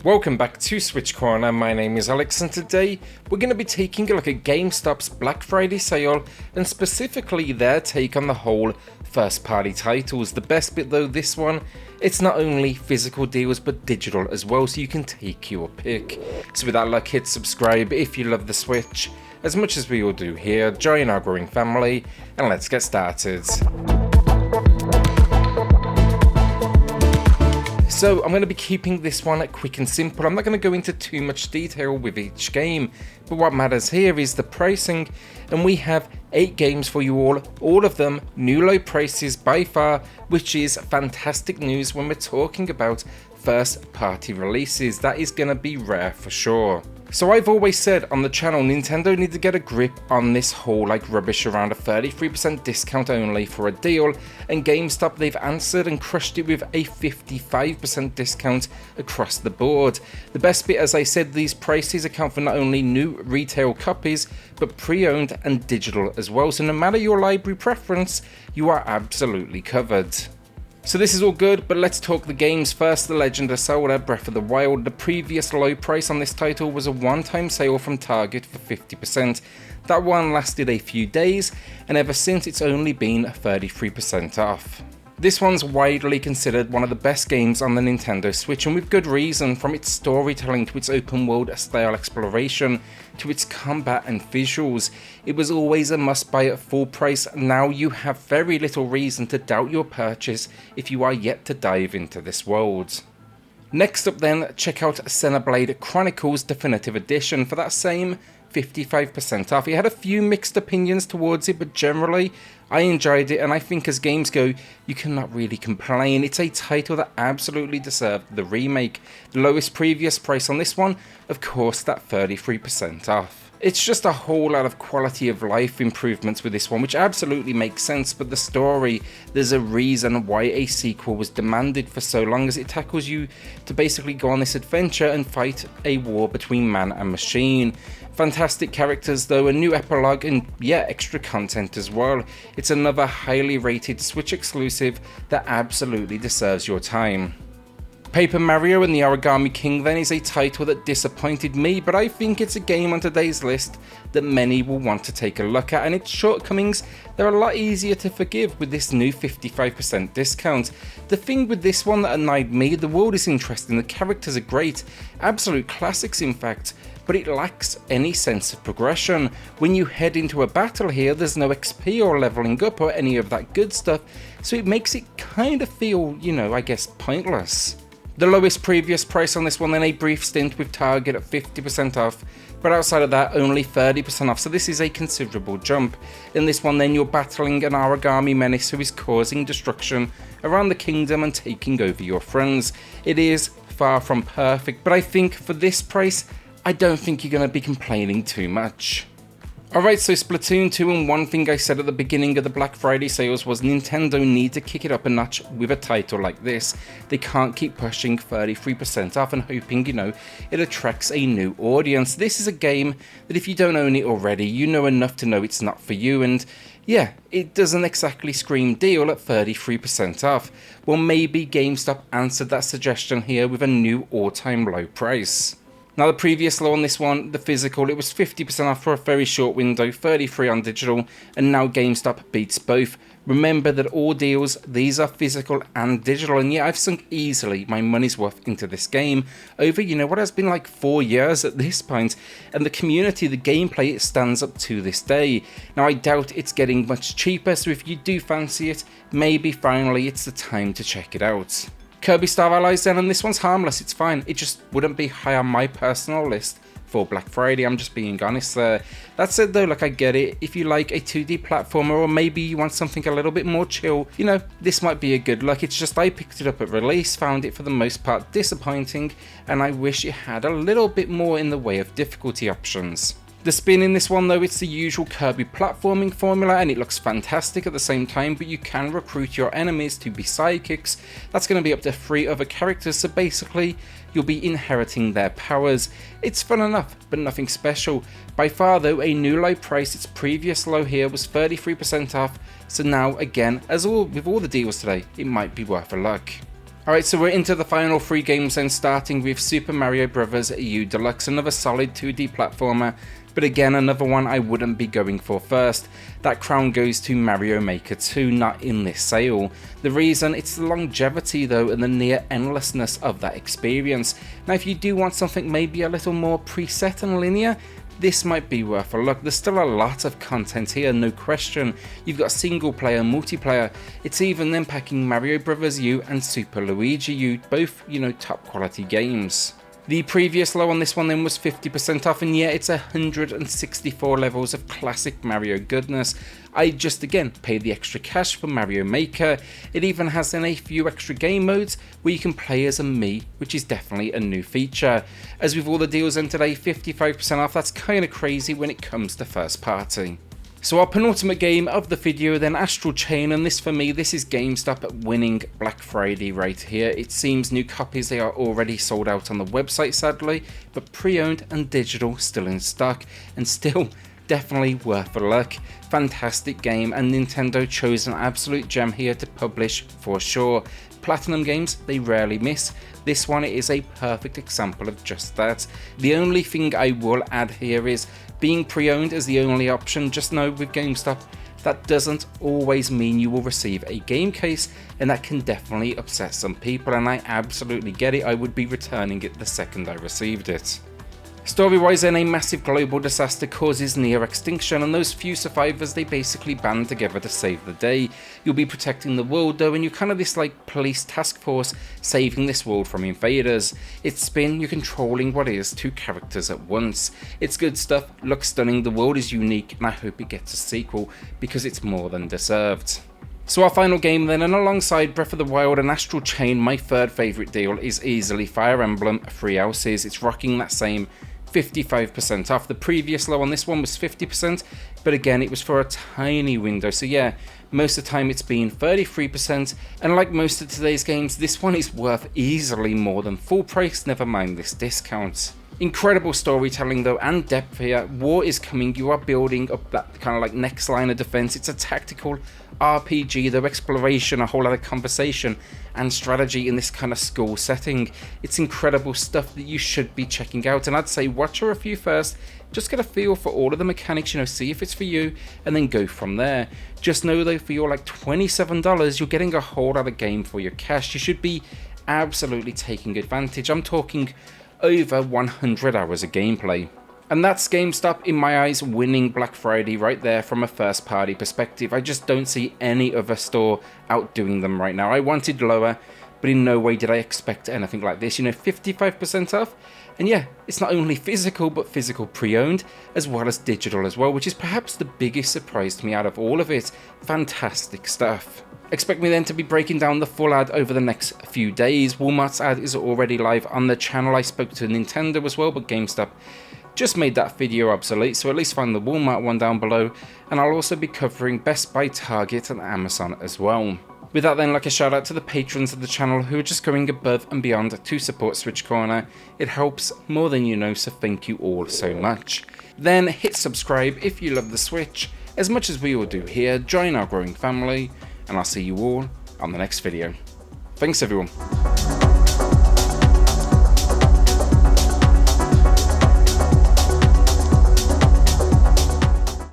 Welcome back to SwitchCorner, my name is Alex and today we're going to be taking a look at GameStop's Black Friday sale and specifically their take on the whole first party titles. The best bit though, this one, it's not only physical deals but digital as well, so you can take your pick. So with that luck, hit subscribe if you love the Switch, as much as we all do here, join our growing family and let's get started. So I'm going to be keeping this one quick and simple. I'm not going to go into too much detail with each game, but what matters here is the pricing, and we have 8 games for you all of them new low prices by far, which is fantastic news when we're talking about first party releases. That is going to be rare for sure. So I've always said on the channel, Nintendo need to get a grip on this whole rubbish around a 33% discount only for a deal, and GameStop, they've answered and crushed it with a 55% discount across the board. The best bit, as I said, these prices account for not only new retail copies but pre-owned and digital as well, so no matter your library preference, you are absolutely covered. So this is all good, but let's talk the games first. The Legend of Zelda Breath of the Wild. The previous low price on this title was a one-time sale from Target for 50%. That one lasted a few days, and ever since it's only been 33% off. This one's widely considered one of the best games on the Nintendo Switch, and with good reason, from its storytelling to its open world style exploration to its combat and visuals. It was always a must buy at full price. Now you have very little reason to doubt your purchase if you are yet to dive into this world. Next up then, check out Xenoblade Chronicles Definitive Edition for that same 55% off. It had a few mixed opinions towards it, but generally I enjoyed it, and I think as games go, you cannot really complain. It's a title that absolutely deserved the remake. The lowest previous price on this one, of course, that 33% off. It's just a whole lot of quality of life improvements with this one, which absolutely makes sense, but the story, there's a reason why a sequel was demanded for so long, as it tackles you to basically go on this adventure and fight a war between man and machine. Fantastic characters though, a new epilogue, and yeah, extra content as well. It's another highly rated Switch exclusive that absolutely deserves your time. Paper Mario and the Origami King then is a title that disappointed me, but I think it's a game on today's list that many will want to take a look at, and its shortcomings, they're a lot easier to forgive with this new 55% discount. The thing with this one that annoyed me, the world is interesting, the characters are great, absolute classics in fact, but it lacks any sense of progression. When you head into a battle here, there's no XP or leveling up or any of that good stuff, so it makes it kind of feel, I guess, pointless. The lowest previous price on this one, then a brief stint with Target at 50% off, but outside of that only 30% off, so this is a considerable jump. In this one then, you're battling an origami menace who is causing destruction around the kingdom and taking over your friends. It is far from perfect, but I think for this price, I don't think you're going to be complaining too much. Alright, so Splatoon 2, and one thing I said at the beginning of the Black Friday sales was Nintendo need to kick it up a notch with a title like this. They can't keep pushing 33% off and hoping, it attracts a new audience. This is a game that if you don't own it already, you know enough to know it's not for you, and yeah, it doesn't exactly scream deal at 33% off. Well, maybe GameStop answered that suggestion here with a new all-time low price. Now the previous low on this one, the physical, it was 50% off for a very short window, 33% on digital, and now GameStop beats both. Remember that all deals, these are physical and digital, and yeah, I've sunk easily my money's worth into this game over, what has been like 4 years at this point, and the community, the gameplay, it stands up to this day. Now I doubt it's getting much cheaper, so if you do fancy it, maybe finally it's the time to check it out. Kirby Star Allies then, and this one's harmless, it's fine. It just wouldn't be high on my personal list for Black Friday, I'm just being honest there. That said though, I get it, if you like a 2D platformer or maybe you want something a little bit more chill, this might be a good look. It's just I picked it up at release, found it for the most part disappointing, and I wish it had a little bit more in the way of difficulty options. The spin in this one though, it's the usual Kirby platforming formula, and it looks fantastic at the same time, but you can recruit your enemies to be sidekicks. That's going to be up to 3 other characters, so basically you'll be inheriting their powers. It's fun enough, but nothing special. By far though, a new low price. Its previous low here was 33% off, so now again, as with all the deals today, it might be worth a look. Alright, so we're into the final 3 games then, starting with Super Mario Bros. U Deluxe, another solid 2D platformer, but again another one I wouldn't be going for first. That crown goes to Mario Maker 2, not in this sale. The reason, it's the longevity though and the near endlessness of that experience. Now if you do want something maybe a little more preset and linear, this might be worth a look. There's still a lot of content here, no question. You've got single player, multiplayer. It's even then packing Mario Bros. U and Super Luigi U, both, top quality games. The previous low on this one then was 50% off, and yeah, it's 164 levels of classic Mario goodness. I just again paid the extra cash for Mario Maker. It even has then a few extra game modes where you can play as a Mii, which is definitely a new feature. As with all the deals in today, 55% off, that's kind of crazy when it comes to first party. So our penultimate game of the video then, Astral Chain, and this for me, this is Gamestop winning Black Friday right here. It seems new copies, they are already sold out on the website sadly, but pre-owned and digital still in stock, and still definitely worth a look. Fantastic game, and Nintendo chose an absolute gem here to publish for sure. Platinum games, they rarely miss. This one is a perfect example of just that. The only thing I will add here is being pre-owned is the only option. Just know with GameStop, that doesn't always mean you will receive a game case, and that can definitely upset some people, and I absolutely get it. I would be returning it the second I received it. Story-wise then, a massive global disaster causes near extinction, and those few survivors, they basically band together to save the day. You'll be protecting the world though, and you're kind of this like police task force saving this world from invaders. It's spin, you're controlling what is 2 characters at once. It's good stuff, looks stunning, the world is unique, and I hope it gets a sequel because it's more than deserved. So our final game then, and alongside Breath of the Wild and Astral Chain, my third favourite deal is easily Fire Emblem Three Houses. It's rocking that same 55% off. The previous low on this one was 50%, but again it was for a tiny window, so yeah, most of the time it's been 33%, and like most of today's games, this one is worth easily more than full price, never mind this discount. Incredible storytelling though, and depth here. War is coming, you are building up that kind of like next line of defense. It's a tactical RPG though, exploration, a whole lot of conversation and strategy in this kind of school setting. It's incredible stuff that you should be checking out, and I'd say watch a review first, just get a feel for all of the mechanics, see if it's for you, and then go from there. Just know though, for your like $27, you're getting a whole other game for your cash. You should be absolutely taking advantage. I'm talking over 100 hours of gameplay. And that's GameStop, in my eyes, winning Black Friday right there from a first party perspective. I just don't see any other store outdoing them right now. I wanted lower, but in no way did I expect anything like this. 55% off. And yeah, it's not only physical, but physical pre-owned, as well as digital as well, which is perhaps the biggest surprise to me out of all of it. Fantastic stuff. Expect me then to be breaking down the full ad over the next few days. Walmart's ad is already live on the channel. I spoke to Nintendo as well, but GameStop just made that video obsolete, so at least find the Walmart one down below, and I'll also be covering Best Buy, Target and Amazon as well. With that then, like a shout out to the patrons of the channel who are just going above and beyond to support SwitchCorner. It helps more than you know, so thank you all so much. Then hit subscribe if you love the Switch, as much as we all do here. Join our growing family, and I'll see you all on the next video. Thanks everyone.